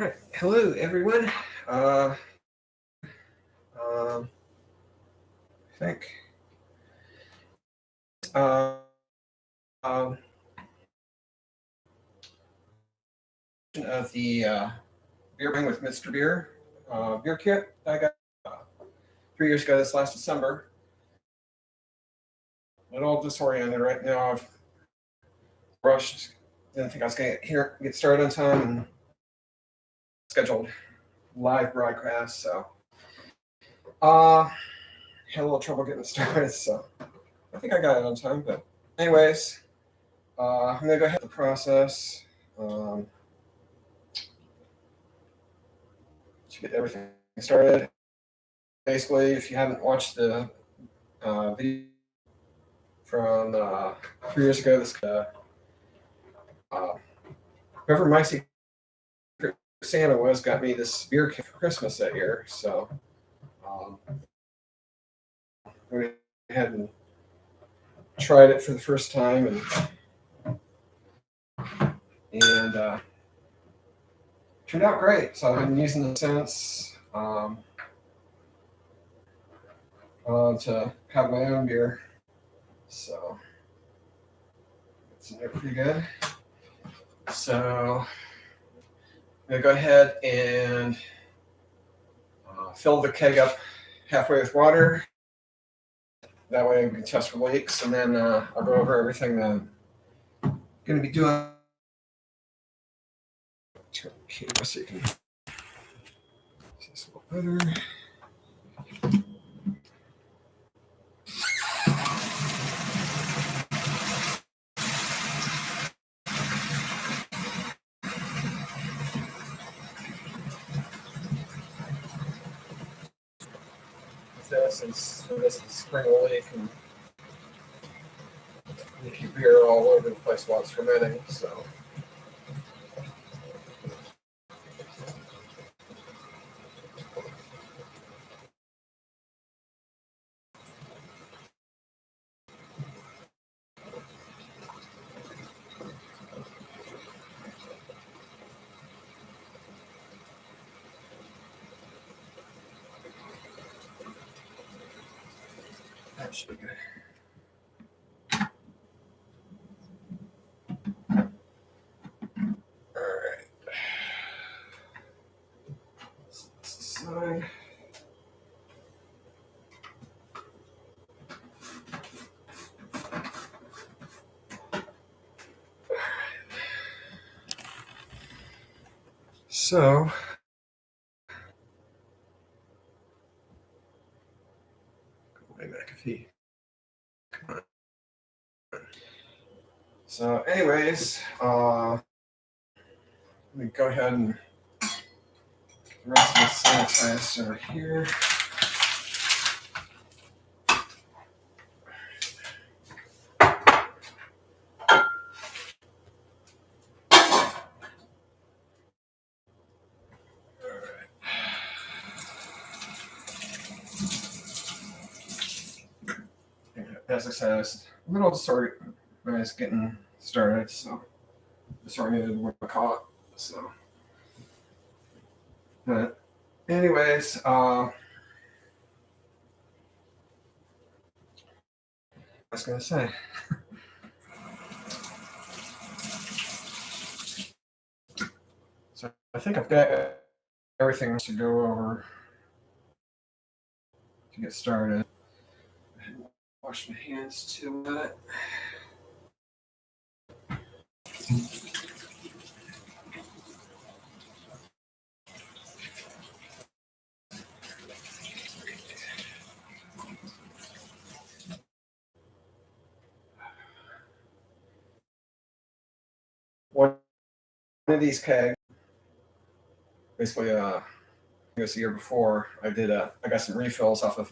right. Hello, everyone. I think uh, um, of the Brewing with Mr. Beer beer kit I got 3 years ago this last December. A little disoriented right now. I've rushed. Didn't think I was going to get started on time and scheduled live broadcast. So had a little trouble getting started. So I think I got it on time. But anyways, I'm going to go ahead with the process. To get everything started. Basically, if you haven't watched the video from 3 years ago, this uh, whoever my secret Santa was got me this beer kit for Christmas that year. So went ahead and tried it for the first time, and turned out great. So I've been using it since to have my own beer. So it's pretty good. So I'm going to go ahead and fill the keg up halfway with water. That way we can test for leaks, and then I'll go over everything that I'm going to be doing. Turn the camera so you can see this a little better. This is spring leak, and leaky beer all over the place while it's fermenting. So that should be good. All right. This aside. So way McAfee. Come on. So, anyways, let me go ahead and get the rest of the sanitizer here. As I said, I was a little disoriented when I was getting started, so disoriented when I caught. So, but anyways, I was gonna say. So I think I've got everything to go over to get started. Wash my hands to it. One of these kegs, basically, I guess the year before, I got some refills off of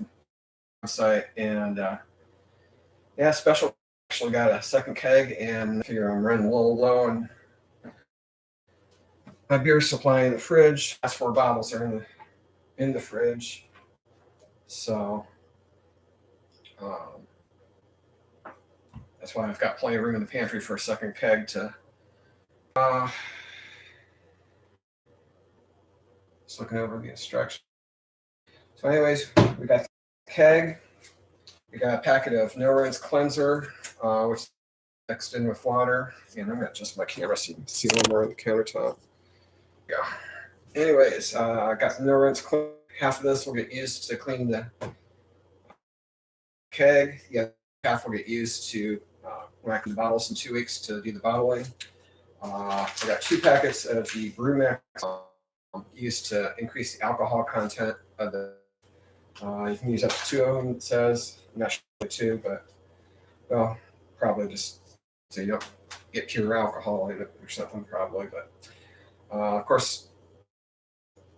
the site, and yeah, special actually got a second keg, and I figure I'm running a little low, and my beer supply in the fridge. Last 4 bottles are in the fridge, so that's why I've got plenty of room in the pantry for a second keg to. Just looking over the instructions. So anyways, we got the keg. We got a packet of no rinse cleanser, which is mixed in with water. And I'm going to adjust my camera so you can see a little more of the countertop. Yeah. Anyways, I got the no rinse cleanser. Half of this will get used to clean the keg. The other half will get used to whack the bottles in 2 weeks to do the bottling. I got 2 packets of the Brewing used to increase the alcohol content of the. You can use up to 2 of them. It says I'm not sure 2, but well, probably just so you don't get pure alcohol in it or something, probably. But of course,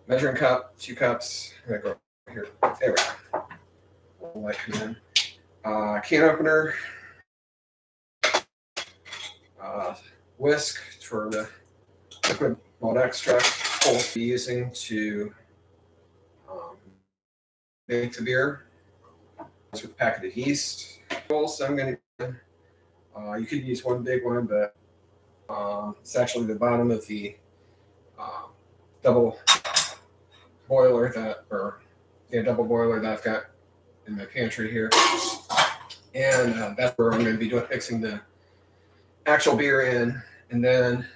measuring cup, 2 cups. I'm gonna go here. There we go. Light come in. Can opener. Whisk for the liquid malt extract. We'll be using to make the beer. With a packet of yeast. So I'm going to. You could use one big one, but it's actually the bottom of the double boiler double boiler that I've got in my pantry here, and that's where I'm going to be mixing the actual beer in, and then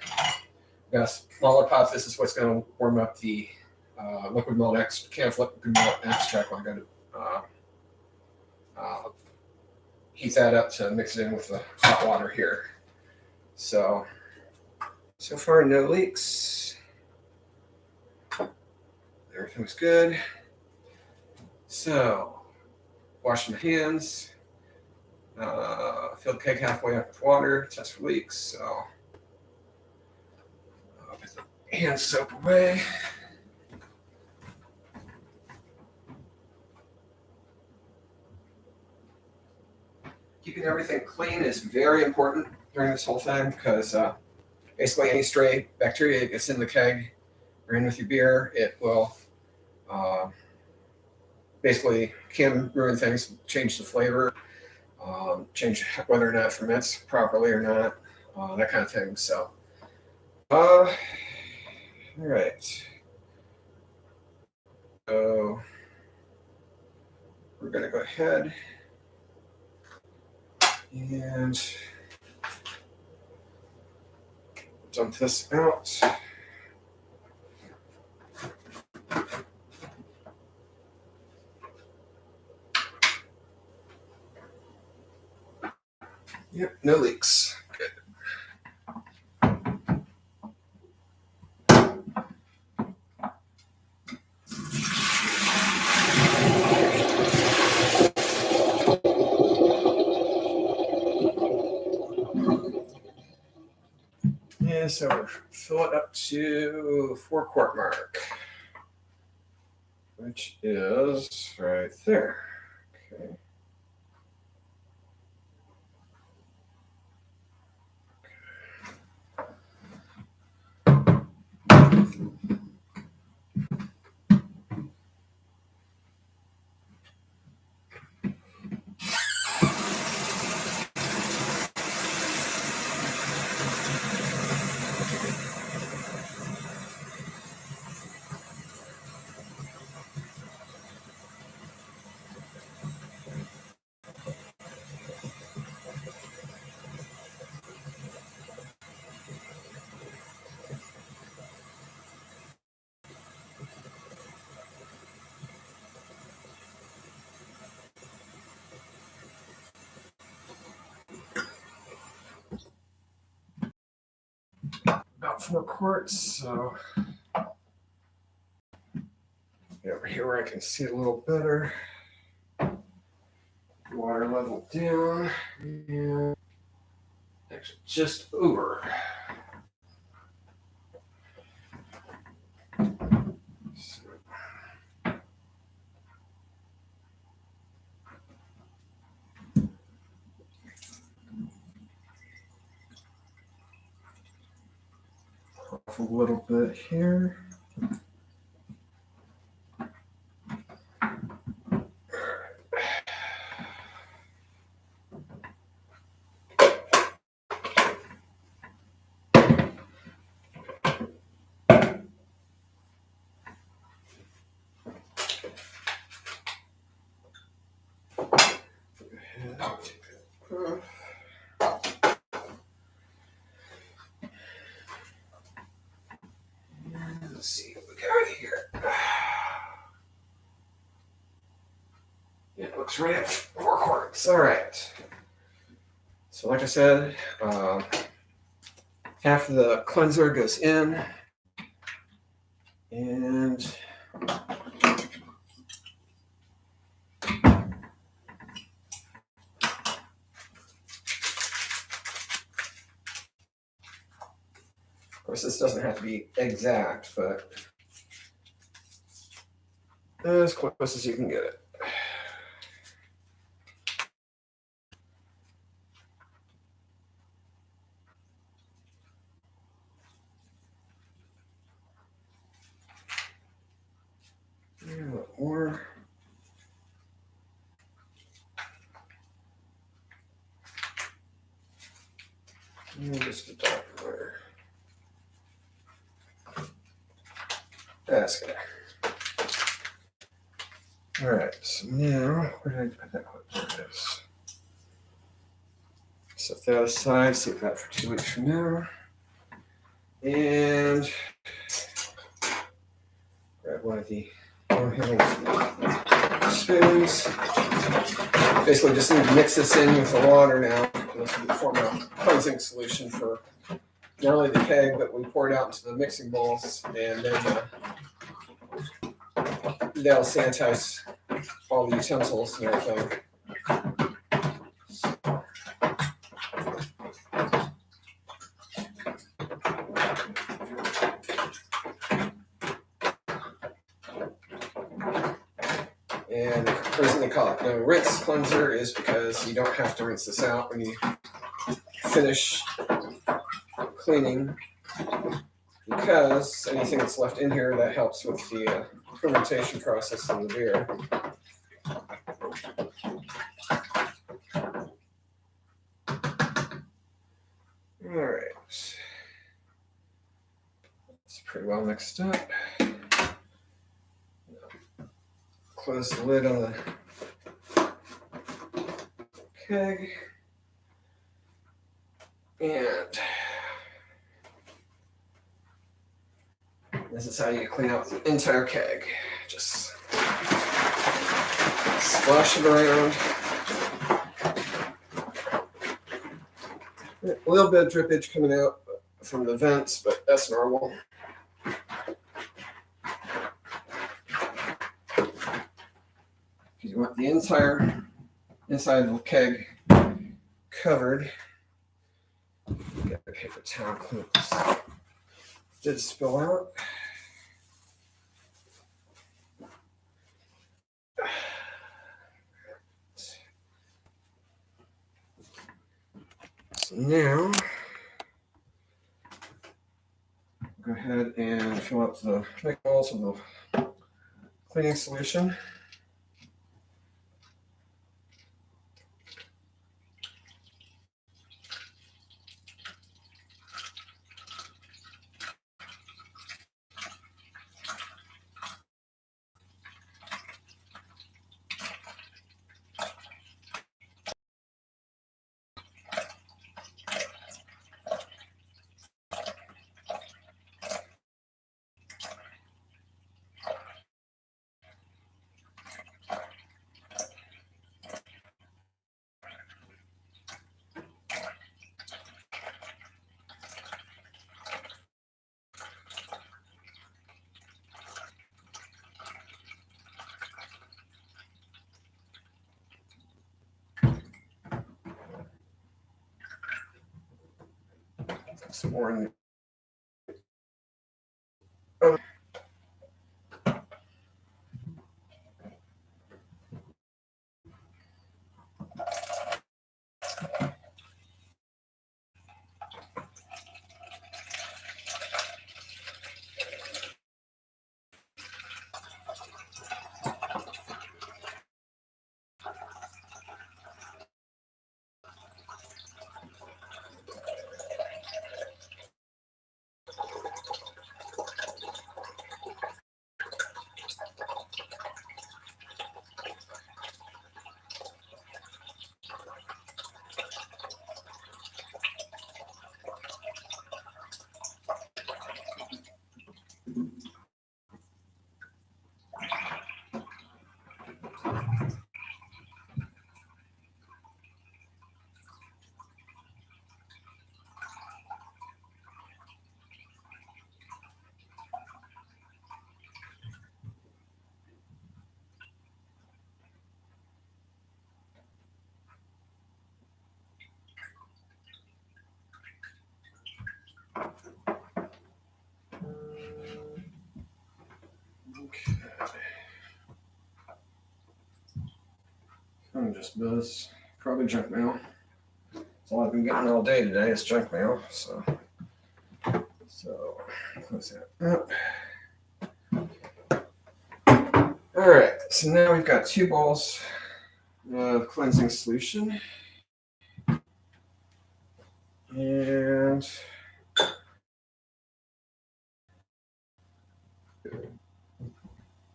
got a smaller pot. This is what's going to warm up the liquid malt extract. I'm going to heat that up to mix it in with the hot water here. So far, no leaks. Everything's good. So, washing my hands. Fill the keg halfway up with water. Test for leaks. So, put the hand soap away. Keeping everything clean is very important during this whole thing because basically any stray bacteria that gets in the keg or in with your beer, it will basically can ruin things, change the flavor, change whether or not it ferments properly or not, that kind of thing. So, all right. So we're going to go ahead and dump this out. Yep, no leaks. Good. Yeah, so we're fill it up to 4-quart mark, which is right there. Okay. About 4 quarts, so over here where I can see a little better. Water level down, and actually just over. Off a little bit here. Let's see what we got here. Yeah, it looks right at 4 quarts. All right. So like I said, half of the cleanser goes in, and of course this doesn't have to be exact, but as close as you can get it. A little more. And just a dot there. That's good. All right, so now, where did I put that hook? There it is. Set that aside, save that for 2 weeks from now. And grab one of the spoons. Basically just need to mix this in with the water now. This will form a cleansing solution for not only the keg, but we pour it out into the mixing bowls, and then that'll sanitize all the utensils and everything. And the reason they call it the rinse cleanser is because you don't have to rinse this out when you finish cleaning, because anything that's left in here, that helps with the fermentation process in the beer. All right, it's pretty well mixed up. Close the lid on the keg, and this is how you clean out the entire keg. Just splash it around. A little bit of drippage coming out from the vents, but that's normal. You want the entire inside of the keg covered. Get a paper towel, clean this. Did spill out. So now, go ahead and fill up the mixing bowls with the cleaning solution. Some more. I'm just buzz. Probably junk mail. That's all I've been getting all day today is junk mail. So close that up. All right, so now we've got 2 bowls of cleansing solution. And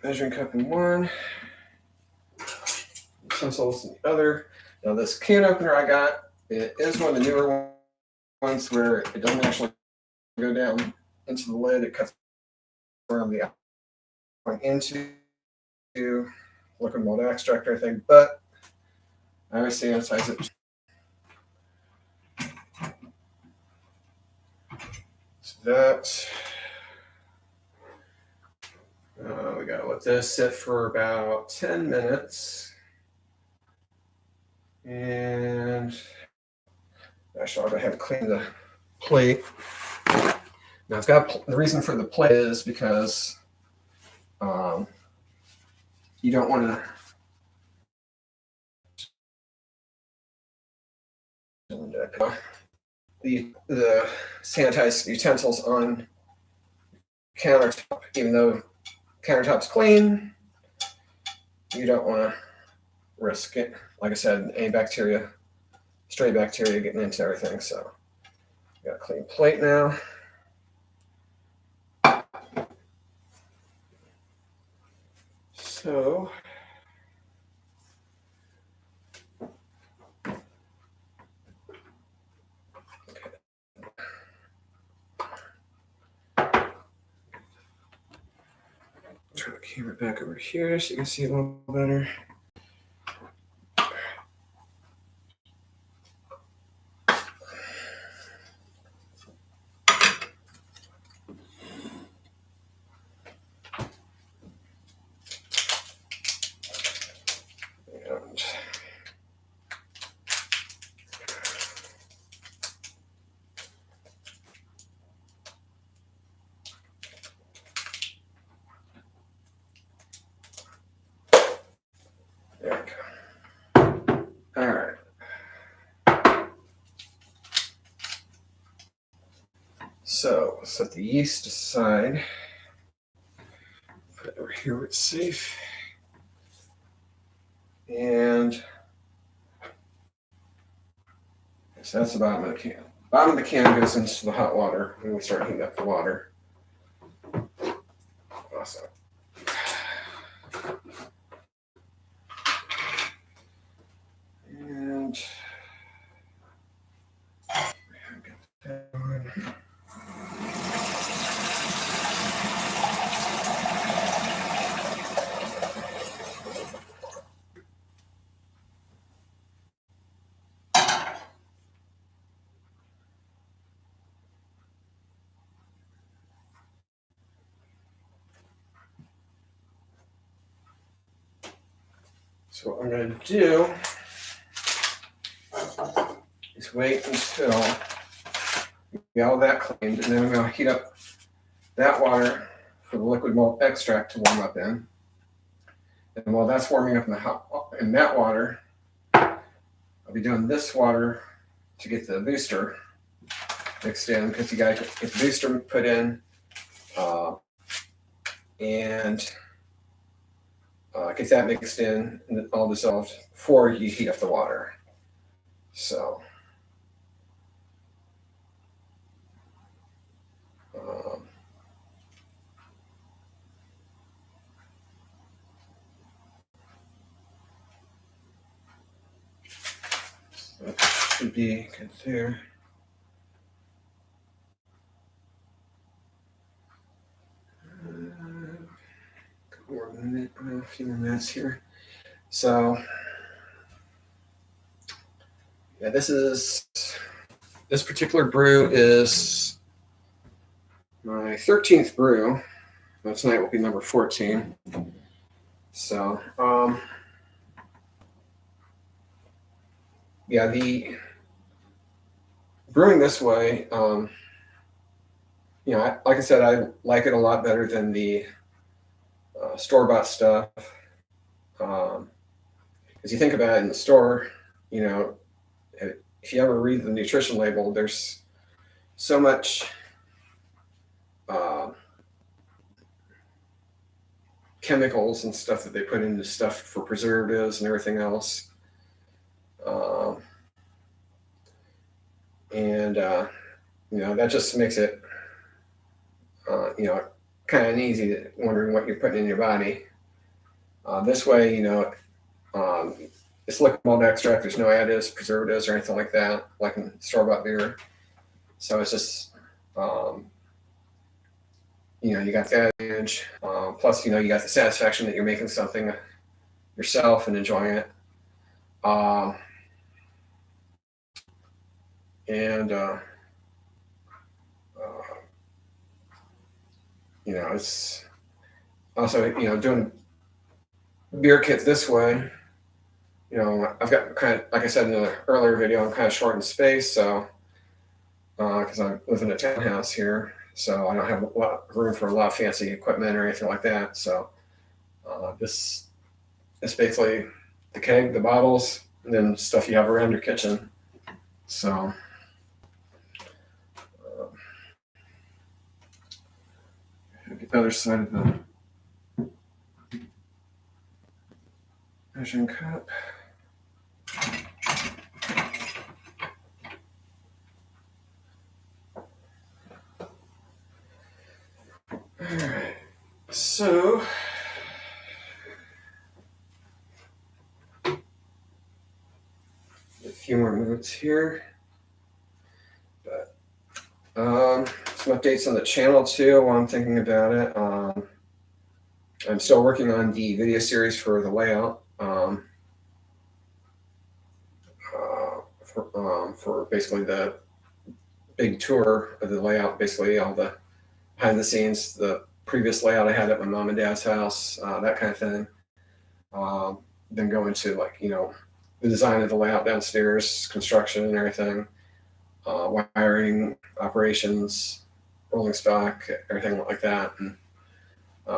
measuring cup in one, utensils in the other. Now this can opener I got, it is one of the newer ones where it doesn't actually go down into the lid. It cuts around the outside into liquid malt extract or anything, but I always sanitize it. So that we gotta let this sit for about 10 minutes. And actually, I'm gonna have to clean the plate. Now, I've got the reason for the plate is because you don't want to. The sanitized utensils on countertop, even though countertop's clean, you don't want to risk it. Like I said, any bacteria, stray bacteria getting into everything. So, got a clean plate now. So, turn the camera back over here so you can see it a little better. There we go. All right. So set the yeast aside. Put it over here where it's safe. And so that's the bottom of the can. Bottom of the can goes into the hot water when we start heating up the water. Awesome. And that one. So what I'm going to do is wait until we get all that cleaned, and then I'm going to heat up that water for the liquid malt extract to warm up in. And while that's warming up in that water, I'll be doing this water to get the booster mixed in, because you got to get the booster put in and get that mixed in and all dissolved before you heat up the water. So that should be good there. A few more minutes here. So yeah, this particular brew is my 13th brew. Tonight will be number 14. So yeah, the brewing this way, like I said, I like it a lot better than the store-bought stuff. as you think about it in the store, you know, if you ever read the nutrition label, there's so much uh, chemicals and stuff that they put into stuff for preservatives and everything else. Um, and that just makes it kind of uneasy, wondering what you're putting in your body. This way, um, it's liquid malt extract. There's no additives, preservatives, or anything like that, like in store-bought beer. So it's just, um, you got that advantage. Plus, you got the satisfaction that you're making something yourself and enjoying it. Uh, and it's also doing beer kit this way. I've got kind of, like I said in the earlier video, I'm kind of short in space, so because I live in a townhouse here, so I don't have a lot of room for a lot of fancy equipment or anything like that. So this is basically the keg, the bottles, and then stuff you have around your kitchen. So the other side of the measuring cup. All right, so a few more minutes here, but some updates on the channel too while I'm thinking about it. I'm still working on the video series for the layout. For basically the big tour of the layout, basically all the behind the scenes, the previous layout I had at my mom and dad's house, that kind of thing. Then go into the design of the layout downstairs, construction and everything, wiring, operations, rolling stock, everything like that, and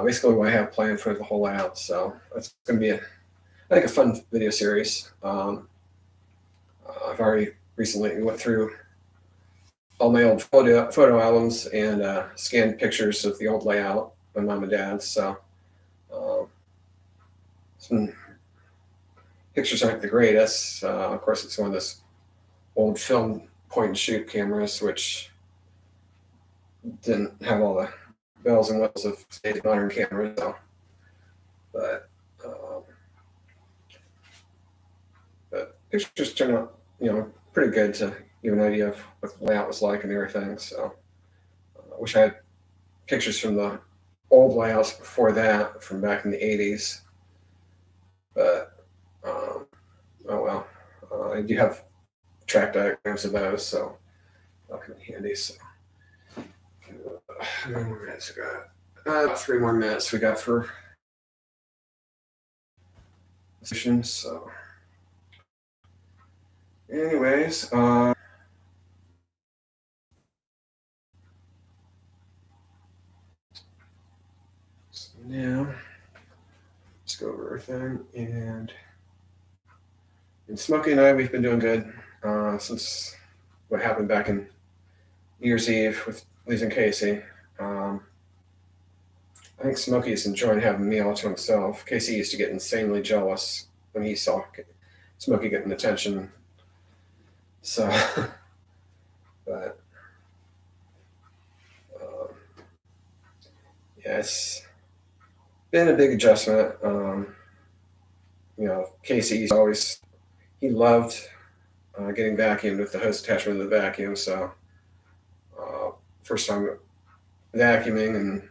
basically what I have planned for the whole layout. So it's going to be I think a fun video series. I've already recently went through all my old photo albums and scanned pictures of the old layout, my mom and dad's. So some pictures aren't the greatest. Of course, it's one of those old film point and shoot cameras, which didn't have all the bells and whistles of today's modern cameras. So, but pictures turned out, pretty good to give an idea of what the layout was like and everything. So, I wish I had pictures from the old layouts before that, from back in the 80s. But, oh well. I do have track diagrams of those, so that'll come in handy. So, how many more minutes we got? About 3 more minutes we got for sessions. So, anyways, so now let's go over everything. And Smokey and I, we've been doing good since what happened back in New Year's Eve with losing Casey. I think Smokey's enjoying having me all to himself. Casey used to get insanely jealous when he saw Smokey getting attention. So, but yeah, it's been a big adjustment. Casey he loved getting vacuumed with the hose attachment of the vacuum. So, first time vacuuming, and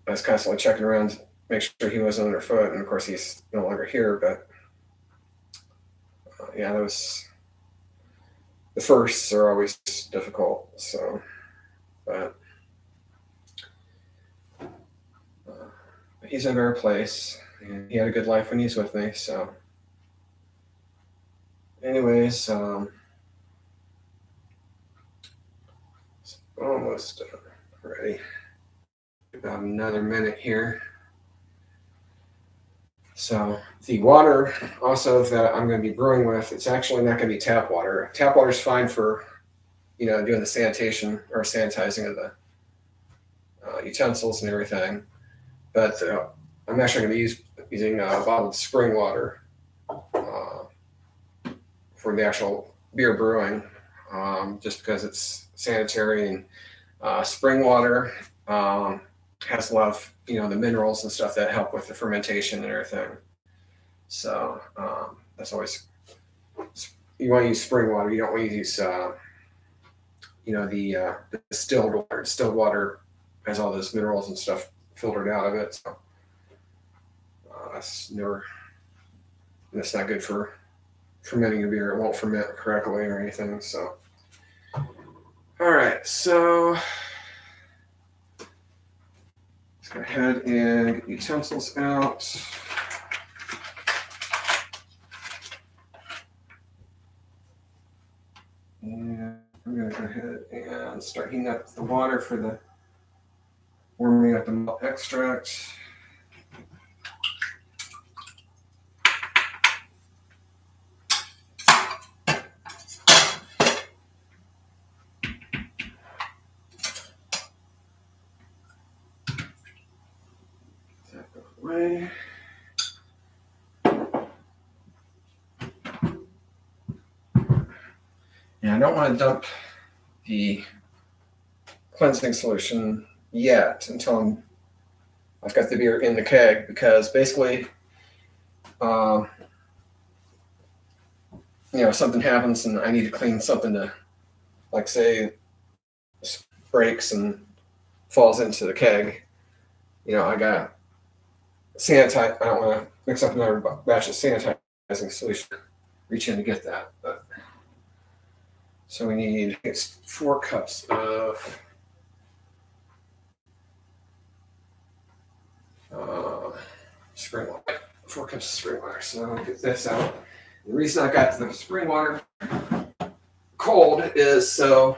I was constantly checking around to make sure he wasn't underfoot. And of course, he's no longer here. But that was the firsts are always difficult. So, but he's in a better place, and he had a good life when he's with me. So, anyways, it's almost ready. About another minute here. So the water also that I'm going to be brewing with, it's actually not going to be tap water. Tap water is fine for doing the sanitation or sanitizing of the utensils and everything. But I'm actually going to be using bottled spring water for the actual beer brewing, just because it's sanitary and spring water has a lot of the minerals and stuff that help with the fermentation and everything. So that's always, you want to use spring water. You don't want to use the distilled water. Distilled water has all those minerals and stuff filtered out of it. So that's not good for fermenting a beer. It won't ferment correctly or anything. So all right, so let's go ahead and get utensils out. And I'm going to go ahead and start heating up the water for the warming up the malt extract. That goes away. And I don't want to dump the cleansing solution yet until I've got the beer in the keg, because basically, something happens and I need to clean something to, like say, breaks and falls into the keg. I got sanitize. I don't want to mix up another batch of sanitizing solution. Reach in to get that, but so we need 4 cups of spring water. 4 cups of spring water. So I'll get this out. The reason I got the spring water cold is so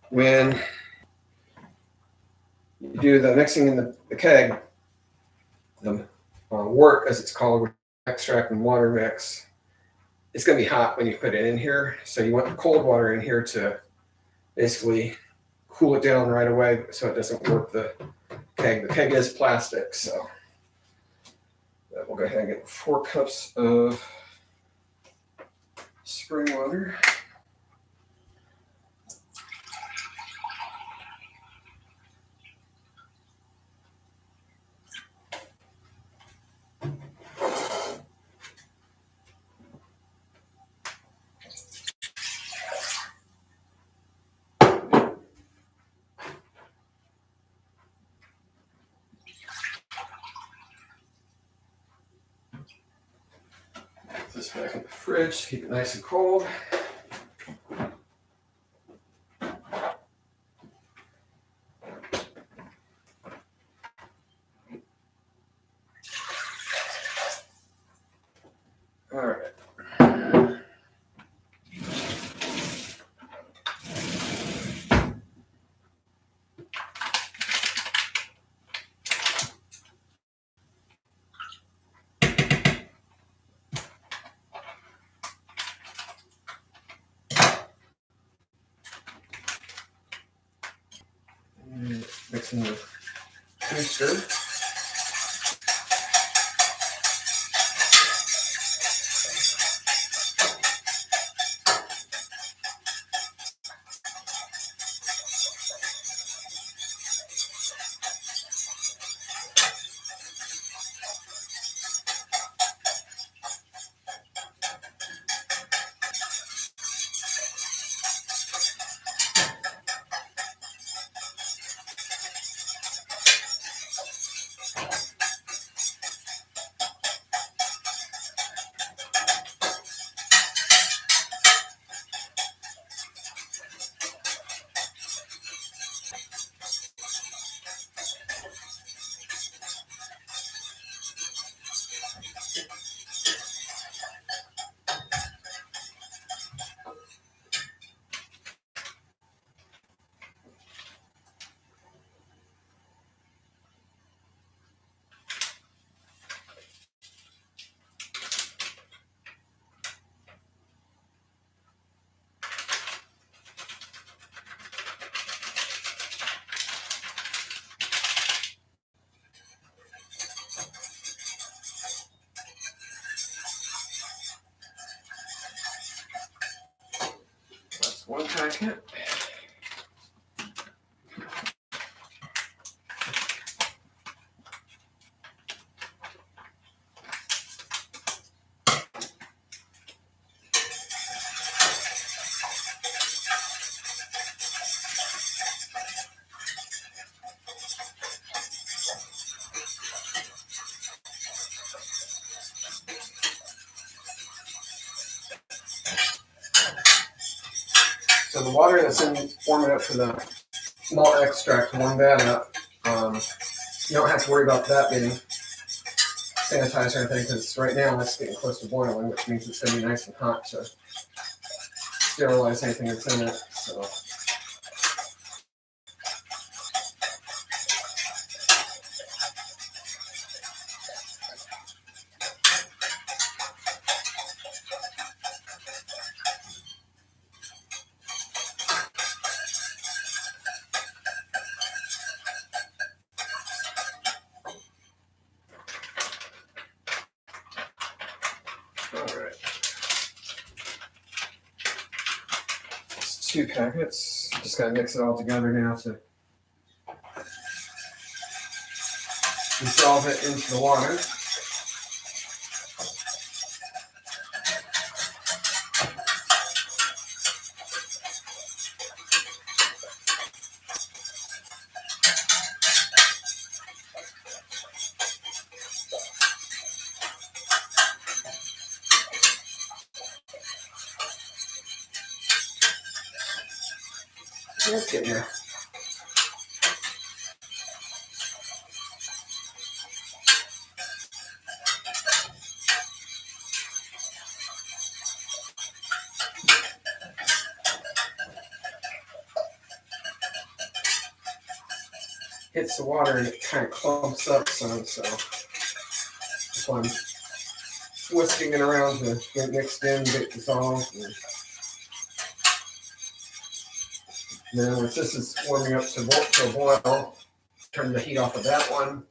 when you do the mixing in the keg, the wort, as it's called, extract and water mix, it's going to be hot when you put it in here. So you want the cold water in here to basically cool it down right away so it doesn't warp the keg. The keg is plastic, so we'll go ahead and get 4 cups of spring water. Put this back in the fridge, keep it nice and cold. All right. Mixing the mixture. packet. So the water that's in warming up for the malt extract to warm that up, you don't have to worry about that being sanitized or anything because right now it's getting close to boiling, which means it's going to be nice and hot to sterilize anything that's in it. So. All right. It's 2 packets. Just gotta mix it all together now to dissolve it into the water. Let's get here. Hits the water and it kind of clumps up some, so that's why I'm whisking it around to get mixed in, get dissolved. And then once this is warming up to a boil, turn the heat off of that one,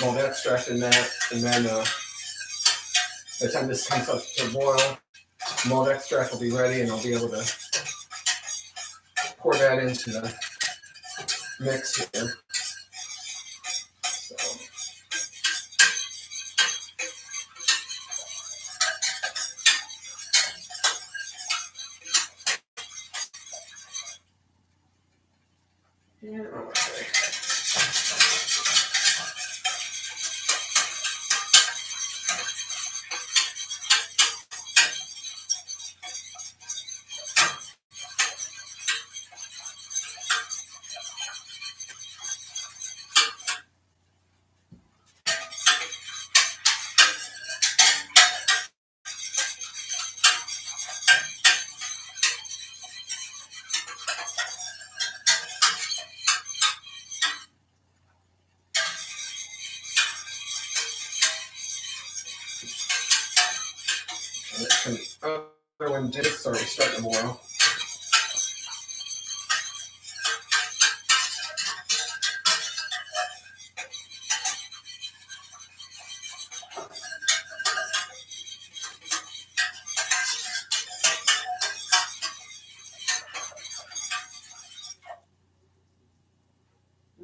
malt extract in that, and then by the time this comes up to a boil, malt extract will be ready and I'll be able to pour that into the mix here. So. Yeah, okay. The other one did start to boil.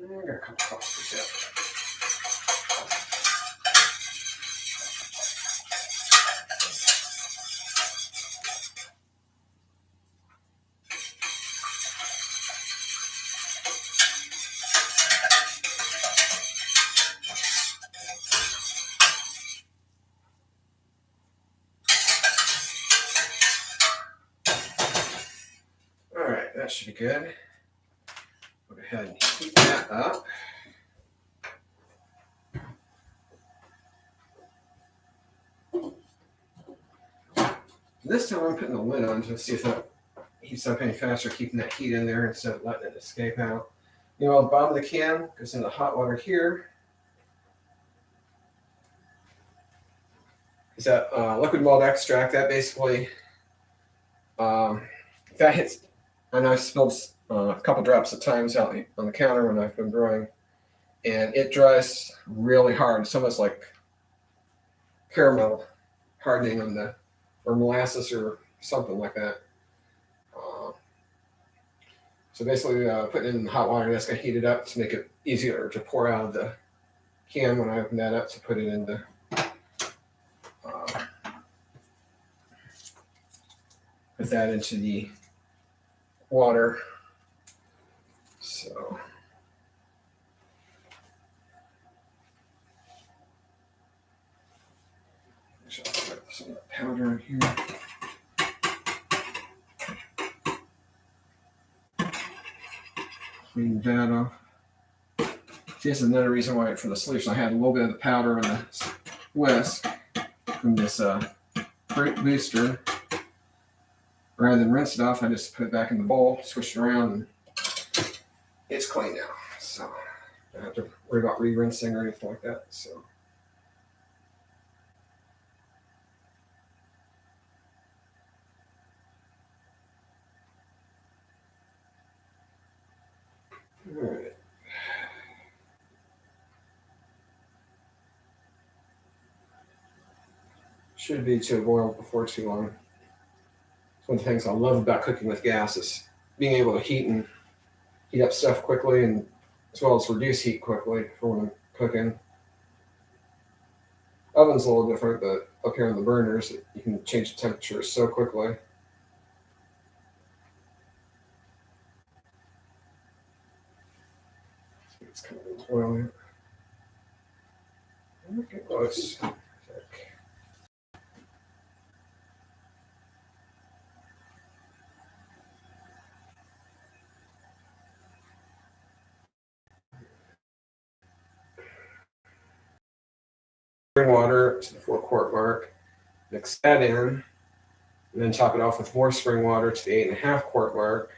I got a couple clusters yet. All right, that should be good. Go ahead and heat that up. This time I'm putting the lid on to see if that heats up any faster, keeping that heat in there instead of letting it escape out. The bottom of the can goes in the hot water here. Is that liquid malt extract? That basically, if that hits, I know I spilled a couple drops at times out on the counter when I've been brewing, and it dries really hard. It's almost like caramel hardening on or molasses or something like that. So basically, put it in hot water, that's going to heat it up to make it easier to pour out of the can when I open that up to put it in the put that into the water. So I'll put some powder in here. Clean that off. See, this is another reason why for the solution I had a little bit of the powder in the whisk from this fruit booster. Rather than rinse it off, I just put it back in the bowl, switch it around, and it's clean now. So I don't have to worry about re-rinsing or anything like that. So. All right. Should be to a boil before too long. It's one of the things I love about cooking with gas is being able to heat up stuff quickly, and as well as reduce heat quickly for when I'm cooking. Oven's a little different, but up here on the burners, you can change the temperature so quickly. It's kind of boiling. Okay, close. Spring water to the 4-quart mark. Mix that in, and then top it off with more spring water to the 8.5-quart mark.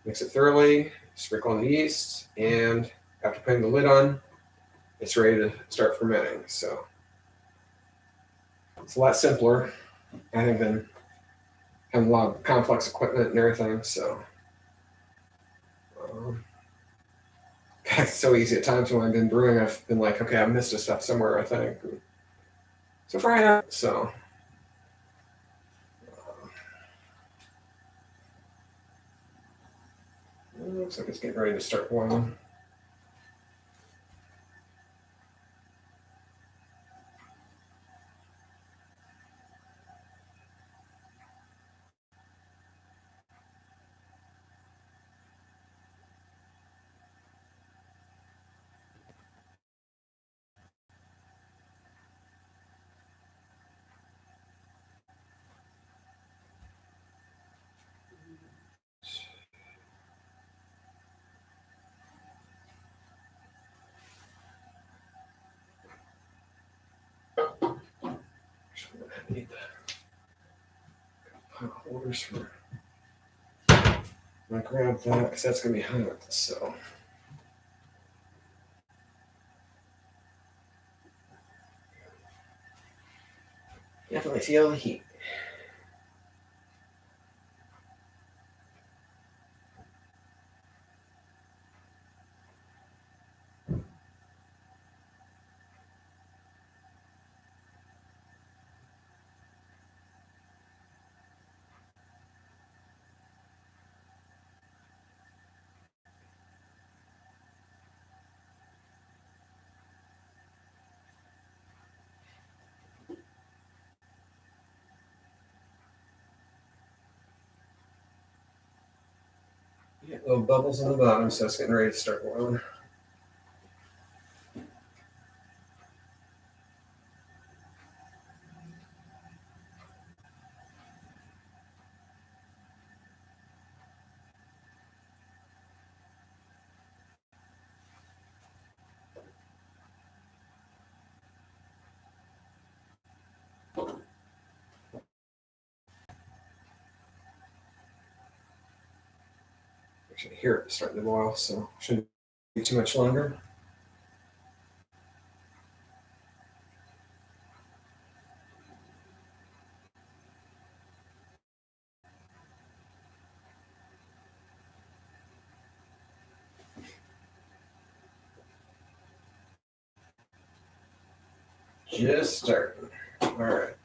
Mix it thoroughly, sprinkle on the yeast, and after putting the lid on, it's ready to start fermenting. So it's a lot simpler, I think, than having a lot of complex equipment and everything. So it's so easy at times when I've been brewing. I've been like, okay, I missed a step somewhere, I think. So fry it up. So it looks like it's getting ready to start boiling. I need the hot holders for. I'm gonna grab that because that's gonna be hot. So. Definitely feel the heat. Yeah, little bubbles on the bottom, so it's getting ready to start boiling. You can hear it starting to boil, so shouldn't be too much longer. Just starting. All right.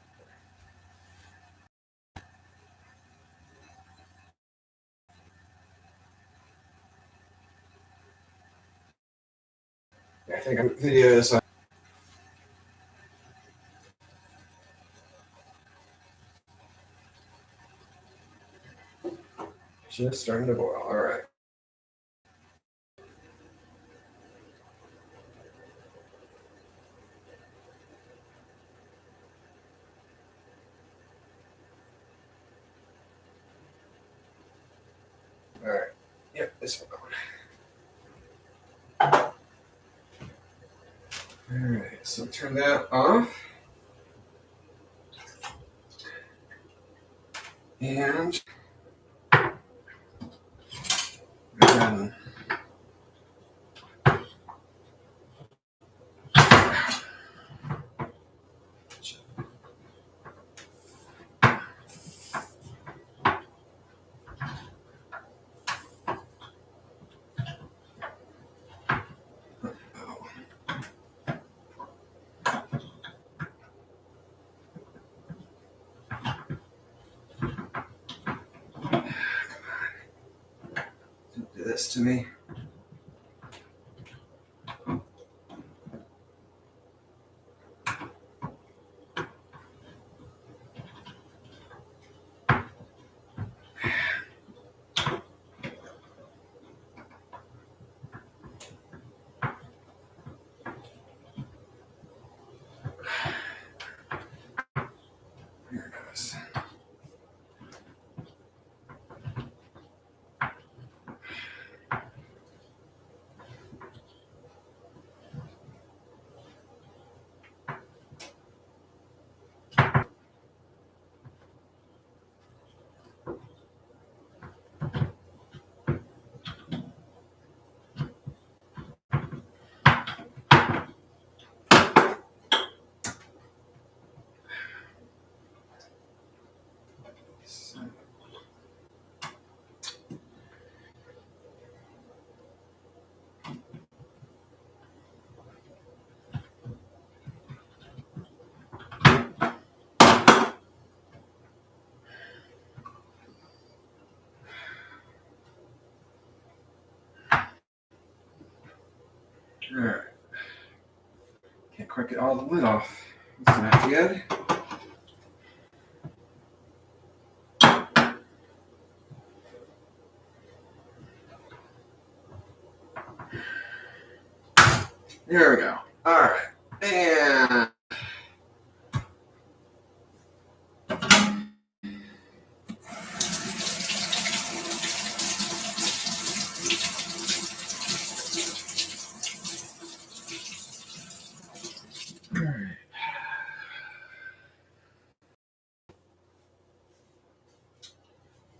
I think I'm video this. Just starting to boil. All right. All right. Yep, this one. All right. So turn that off. And then do this to me. Here it goes. All right. Can't quite get all the lid off. That's not good. There we go. All right. And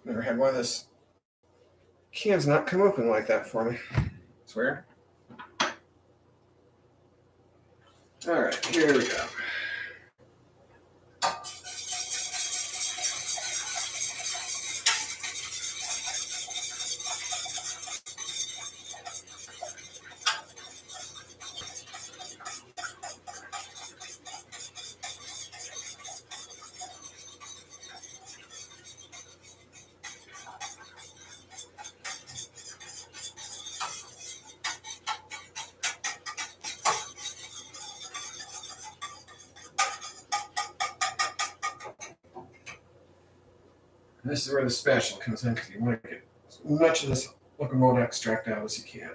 never had one of this cans not come open like that for me. It's weird. All right, here we go. This is where the special comes in because you want to get as much of this liquid malt extract out as you can.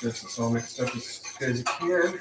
This is all mixed up as good as you can.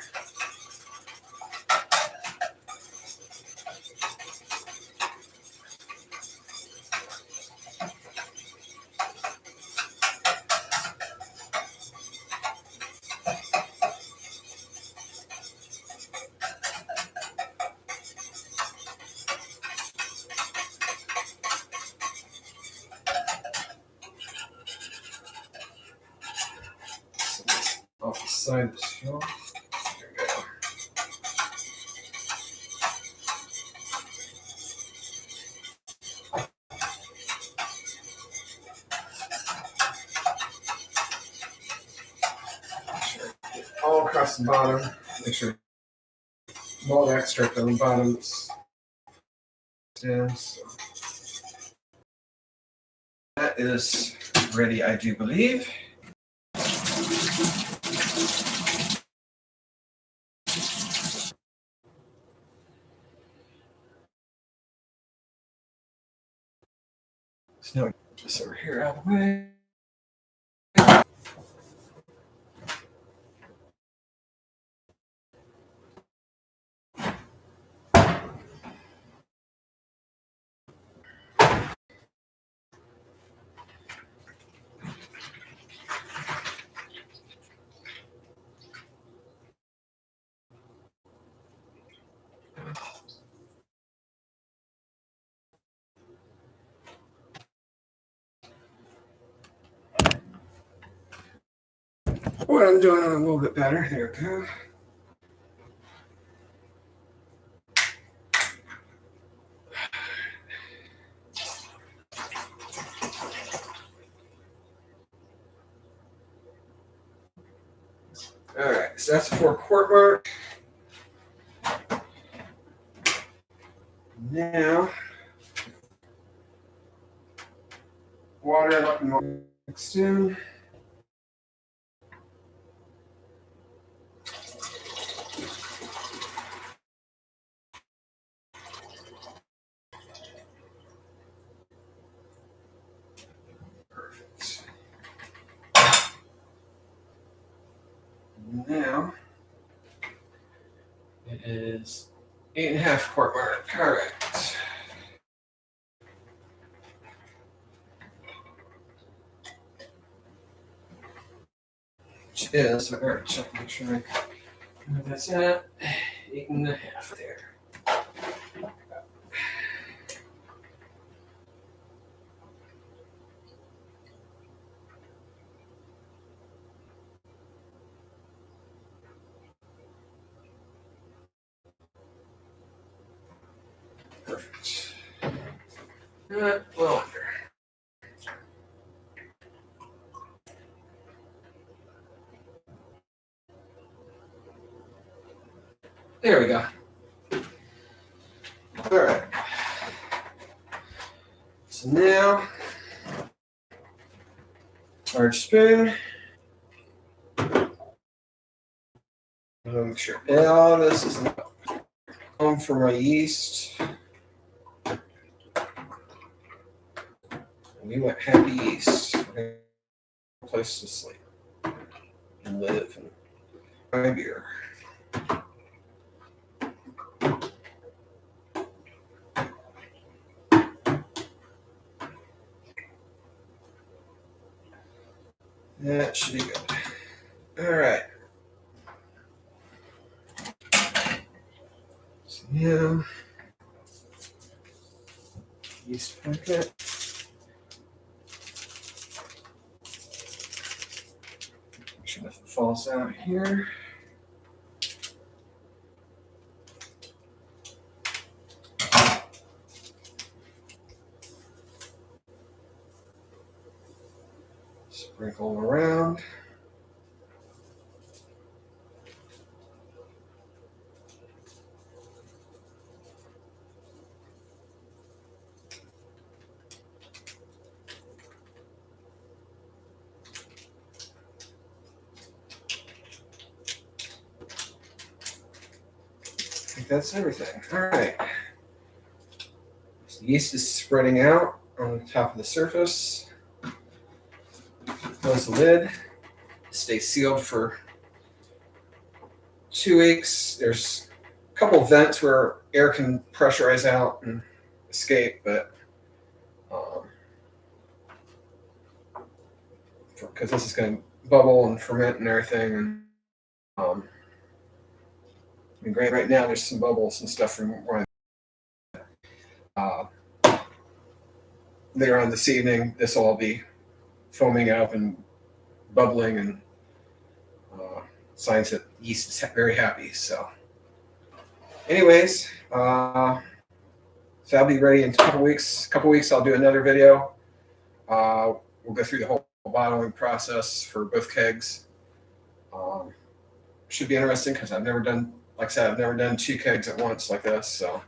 inside this film. There we go. All across the bottom. Make sure malt extract on the bottom is down. So that is ready, I do believe. So now just over here out of the way. What I'm doing a little bit better. There we go. All right, so that's the 4-quart mark. Now, water up and mixed in. Perfect. Now, it is 8.5-quart mark. All right. Which is, all right, check, make sure I know that's at 8.5 there. Perfect. Well under. There we go. All right. So now, large spoon. Make sure all this is home for my yeast. We want happy yeast. A place to sleep and live and buy beer. That should be good. All right. So now, yeast packet. Make sure nothing falls out here. Sprinkle around. I think that's everything. All right. So the yeast is spreading out on the top of the surface. Close the lid. Stay sealed for 2 weeks. There's a couple of vents where air can pressurize out and escape, but because this is going to bubble and ferment and everything, and I mean, right now there's some bubbles and stuff from where later on this evening this will all be foaming up and bubbling and signs that yeast is very happy. So, anyways, so I'll be ready in a couple weeks. I'll do another video. We'll go through the whole bottling process for both kegs. Should be interesting because I've never done, like I said, I've never done 2 kegs at once like this. So,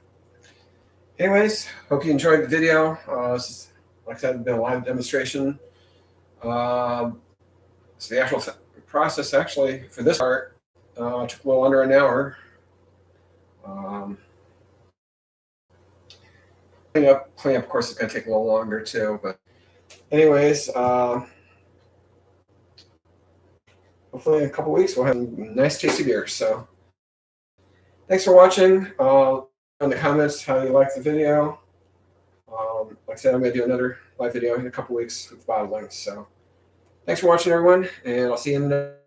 anyways, hope you enjoyed the video. This is, like I said, been a live demonstration. So the actual process, actually, for this part, took a little under an hour. Clean up, of course, it's going to take a little longer too. But anyways, hopefully in a couple weeks we'll have nice tasty beers. So thanks for watching. In the comments how you like the video. Like I said, I'm going to do another live video in a couple weeks with bottling. So thanks for watching, everyone, and I'll see you in the next